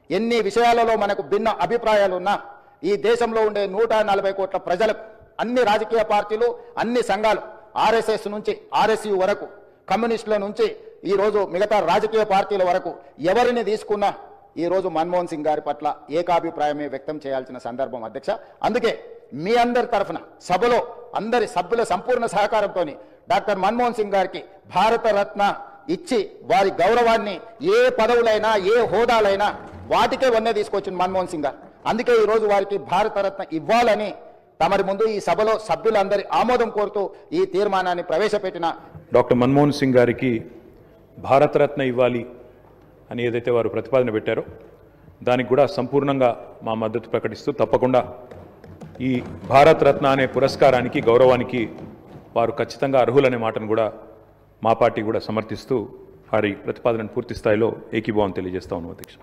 ఎన్ని విషయాలలో మనకు భిన్న అభిప్రాయాలు ఉన్నా ఈ దేశంలో ఉండే 140 కోట్ల ప్రజలకు అన్ని రాజకీయ పార్టీలు అన్ని సంఘాలు ఆర్ఎస్ఎస్ నుంచి ఆర్ఎస్యు వరకు కమ్యూనిస్టుల నుంచి ఈరోజు మిగతా రాజకీయ పార్టీల వరకు ఎవరిని తీసుకున్నా ఈరోజు మన్మోహన్ సింగ్ గారి పట్ల ఏకాభిప్రాయమే వ్యక్తం చేయాల్సిన సందర్భం అధ్యక్ష. అందుకే మీ అందరి తరఫున సభలో అందరి సభ్యుల సంపూర్ణ సహకారంతో డాక్టర్ మన్మోహన్ సింగ్ గారికి భారతరత్న ఇచ్చి వారి గౌరవాన్ని ఏ పదవులైనా ఏ హోదాలైనా వాటికే వన్నే తీసుకొచ్చిన మన్మోహన్ సింగ్ గారు. అందుకే ఈరోజు వారికి భారతరత్న ఇవ్వాలని తమరి ముందు ఈ సభలో సభ్యులందరి ఆమోదం కోరుతూ ఈ తీర్మానాన్ని ప్రవేశపెట్టిన డాక్టర్ మన్మోహన్ సింగ్ గారికి భారతరత్న ఇవ్వాలి అని ఏదైతే వారు ప్రతిపాదన పెట్టారో దానికి కూడా సంపూర్ణంగా మా మద్దతు ప్రకటిస్తూ తప్పకుండా ఈ భారతరత్న అనే పురస్కారానికి గౌరవానికి వారు ఖచ్చితంగా అర్హులనే మాటను కూడా మా పార్టీ కూడా సమర్థిస్తూ వారి ప్రతిపాదనను పూర్తి స్థాయిలో ఏకీభావం తెలియజేస్తా ఉన్నాం అధ్యక్ష.